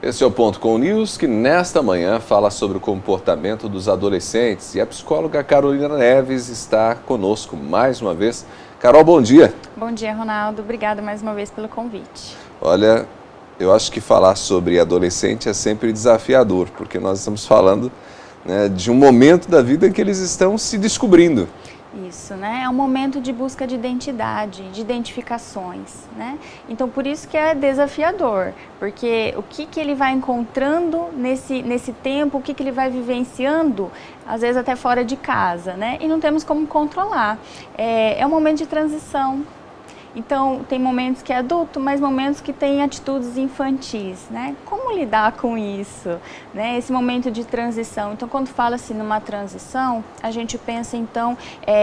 Esse é o Ponto com News, que nesta manhã fala sobre o comportamento dos adolescentes. E a psicóloga Carolina Neves está conosco mais uma vez. Carol, bom dia. Bom dia, Ronaldo. Obrigada mais uma vez pelo convite. Olha, eu acho que falar sobre adolescente é sempre desafiador, porque nós estamos falando, né, de um momento da vida em que eles estão se descobrindo. Isso, né? É um momento de busca de identidade, de identificações, né? Então, por isso que é desafiador, porque o que ele vai encontrando nesse tempo, o que ele vai vivenciando, às vezes até fora de casa, né? E não temos como controlar. É um momento de transição. Então, tem momentos que é adulto, mas momentos que tem atitudes infantis, né? Como lidar com isso, né? Esse momento de transição. Então, quando fala-se numa transição, a gente pensa, então,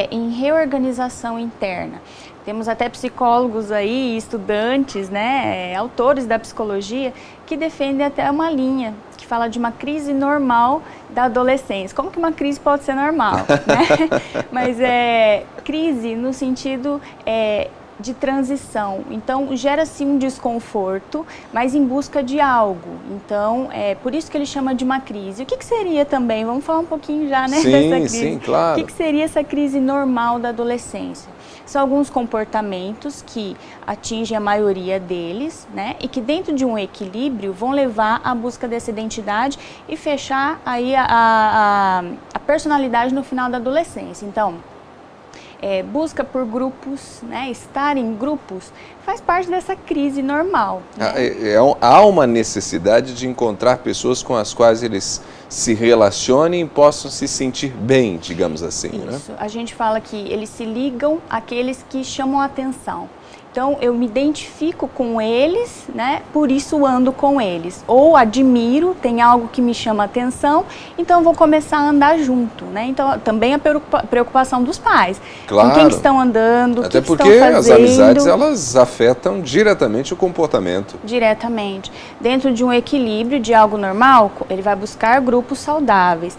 em reorganização interna. Temos até psicólogos aí, estudantes, né? Autores da psicologia, que defendem até uma linha que fala de uma crise normal da adolescência. Como que uma crise pode ser normal, né? Mas crise no sentido de transição, então gera-se um desconforto, mas em busca de algo. Então, por isso que ele chama de uma crise. O que seria também? Vamos falar um pouquinho já, né, dessa crise. Sim, claro. O que seria essa crise normal da adolescência? São alguns comportamentos que atingem a maioria deles, né, e que dentro de um equilíbrio vão levar à busca dessa identidade e fechar aí a personalidade no final da adolescência. Então, busca por grupos, né, estar em grupos, faz parte dessa crise normal. Né? Há uma necessidade de encontrar pessoas com as quais eles se relacionem e possam se sentir bem, digamos assim. Isso, né? A gente fala que eles se ligam àqueles que chamam a atenção. Então, eu me identifico com eles, né? Por isso ando com eles. Ou admiro, tem algo que me chama a atenção, então eu vou começar a andar junto, né? Então, também a preocupação dos pais. Claro. Com quem que estão andando, o que Até porque estão fazendo. as amizades, elas afetam diretamente o comportamento. Diretamente. Dentro de um equilíbrio de algo normal, ele vai buscar grupos saudáveis.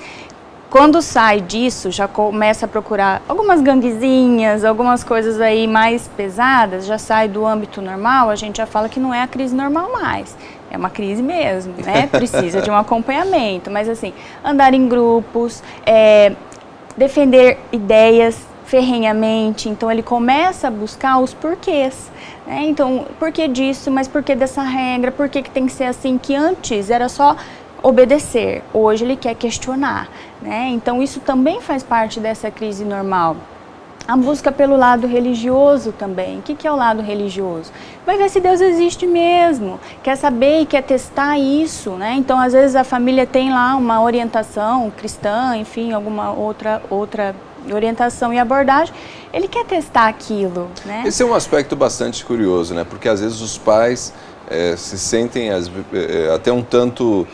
Quando sai disso, já começa a procurar algumas ganguezinhas, algumas coisas aí mais pesadas, já sai do âmbito normal, a gente já fala que não é a crise normal mais. É uma crise mesmo, né? Precisa de um acompanhamento. Mas assim, andar em grupos, defender ideias ferrenhamente, então ele começa a buscar os porquês. Né? Então, por que disso, mas por que dessa regra, por que tem que ser assim, que antes era só obedecer, hoje ele quer questionar, né? Então isso também faz parte dessa crise normal. A busca pelo lado religioso também. O que é o lado religioso? Vai ver se Deus existe mesmo, quer saber e quer testar isso, né? Então às vezes a família tem lá uma orientação cristã, enfim, alguma outra orientação e abordagem, ele quer testar aquilo, né? Esse é um aspecto bastante curioso, né? Porque às vezes os pais se sentem até um tanto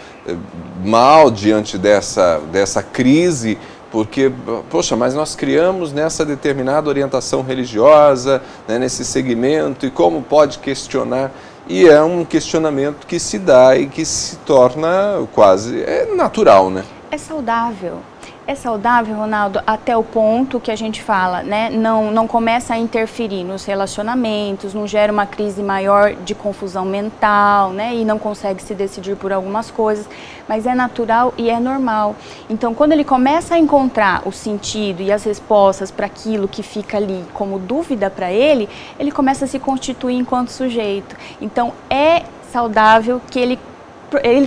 mal diante dessa crise, porque, poxa, mas nós criamos nessa determinada orientação religiosa, né, nesse segmento, e como pode questionar? E é um questionamento que se dá e que se torna quase natural, né? É saudável. É saudável, Ronaldo, até o ponto que a gente fala, né? Não começa a interferir nos relacionamentos, não gera uma crise maior de confusão mental, né? E não consegue se decidir por algumas coisas, mas é natural e é normal. Então, quando ele começa a encontrar o sentido e as respostas para aquilo que fica ali como dúvida para ele começa a se constituir enquanto sujeito. Então, é saudável que ele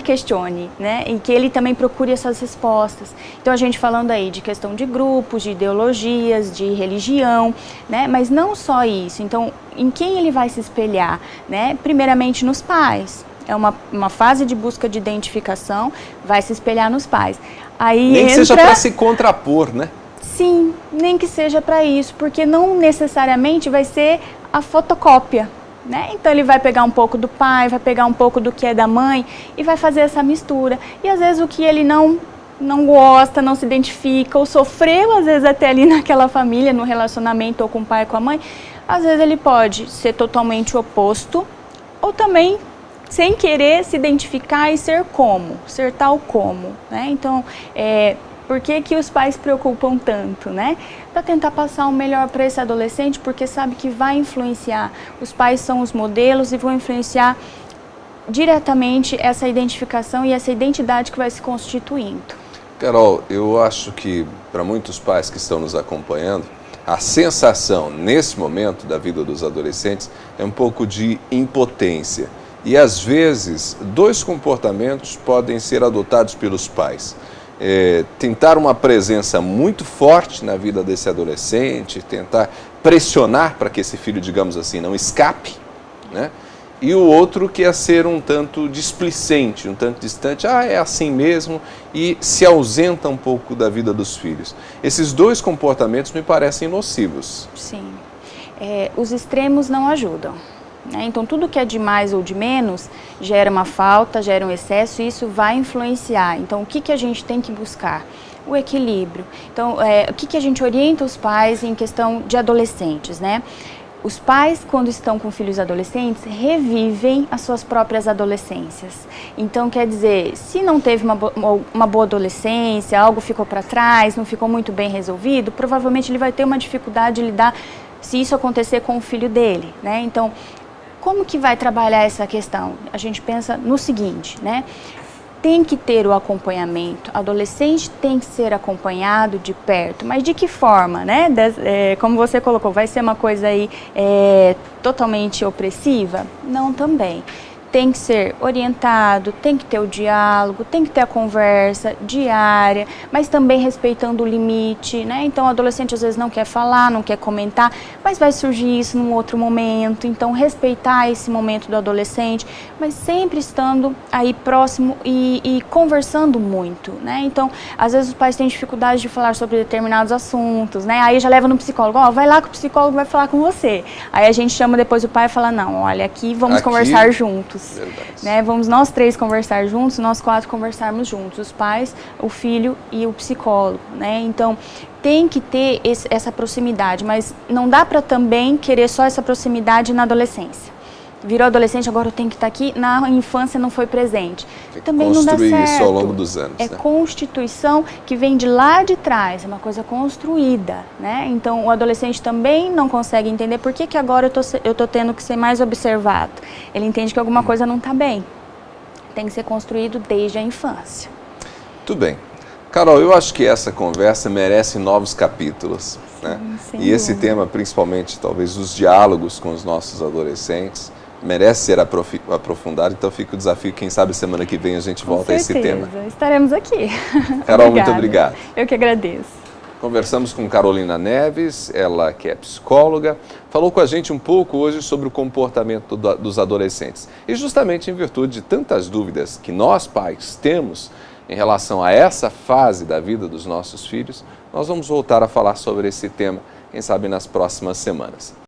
questione, né? E que ele também procure essas respostas. Então a gente falando aí de questão de grupos, de ideologias, de religião, né? Mas não só isso. Então, em quem ele vai se espelhar, né? Primeiramente nos pais. É uma fase de busca de identificação, vai se espelhar nos pais. Aí nem que seja para se contrapor, né? Sim, nem que seja para isso, porque não necessariamente vai ser a fotocópia. Né? Então ele vai pegar um pouco do pai, vai pegar um pouco do que é da mãe e vai fazer essa mistura. E às vezes o que ele não gosta, não se identifica, ou sofreu às vezes até ali naquela família, no relacionamento ou com o pai ou com a mãe, às vezes ele pode ser totalmente oposto, ou também sem querer se identificar e ser tal como. Né? Então, por que os pais se preocupam tanto, né? Para tentar passar o melhor para esse adolescente, porque sabe que vai influenciar. Os pais são os modelos e vão influenciar diretamente essa identificação e essa identidade que vai se constituindo. Carol, eu acho que para muitos pais que estão nos acompanhando, a sensação nesse momento da vida dos adolescentes é um pouco de impotência. E às vezes, dois comportamentos podem ser adotados pelos pais. Tentar uma presença muito forte na vida desse adolescente, tentar pressionar para que esse filho, digamos assim, não escape, né? E o outro que é ser um tanto displicente, um tanto distante, é assim mesmo, e se ausenta um pouco da vida dos filhos. Esses dois comportamentos me parecem nocivos. Sim, os extremos não ajudam, né? Então tudo que é de mais ou de menos gera uma falta, gera um excesso e isso vai influenciar. Então o que a gente tem que buscar? O equilíbrio. Então o que a gente orienta os pais em questão de adolescentes, né? Os pais, quando estão com filhos adolescentes, revivem as suas próprias adolescências. Então, quer dizer, se não teve uma boa adolescência, algo ficou para trás, não ficou muito bem resolvido, provavelmente ele vai ter uma dificuldade de lidar se isso acontecer com o filho dele, né? Então, como que vai trabalhar essa questão? A gente pensa no seguinte, né? Tem que ter o acompanhamento, adolescente tem que ser acompanhado de perto, mas de que forma, né? Como você colocou, vai ser uma coisa aí totalmente opressiva? Não, também. Tem que ser orientado, tem que ter o diálogo, tem que ter a conversa diária, mas também respeitando o limite, né? Então o adolescente às vezes não quer falar, não quer comentar, mas vai surgir isso num outro momento, então respeitar esse momento do adolescente, mas sempre estando aí próximo e conversando muito, né? Então às vezes os pais têm dificuldade de falar sobre determinados assuntos, né? Aí já leva no psicólogo, vai lá que o psicólogo vai falar com você. Aí a gente chama depois o pai e fala, não, olha, aqui vamos conversar juntos. Né? Vamos nós três conversar juntos, nós quatro conversarmos juntos, os pais, o filho e o psicólogo, né? Então tem que ter essa proximidade, mas não dá para também querer só essa proximidade na adolescência. Virou adolescente, agora eu tenho que estar aqui, na infância não foi presente. Também não dá certo. Construir isso ao longo dos anos. É constituição que vem de lá de trás, é uma coisa construída, né? Então o adolescente também não consegue entender por que agora eu tô tendo que ser mais observado. Ele entende que alguma coisa não está bem. Tem que ser construído desde a infância. Tudo bem. Carol, eu acho que essa conversa merece novos capítulos, né? E esse tema, principalmente, talvez, os diálogos com os nossos adolescentes, merece ser aprofundado, então fica o desafio, quem sabe semana que vem a gente volta a esse tema. Estaremos aqui. Carol, muito obrigado. Eu que agradeço. Conversamos com Carolina Neves, ela que é psicóloga, falou com a gente um pouco hoje sobre o comportamento dos adolescentes. E justamente em virtude de tantas dúvidas que nós pais temos em relação a essa fase da vida dos nossos filhos, nós vamos voltar a falar sobre esse tema, quem sabe nas próximas semanas.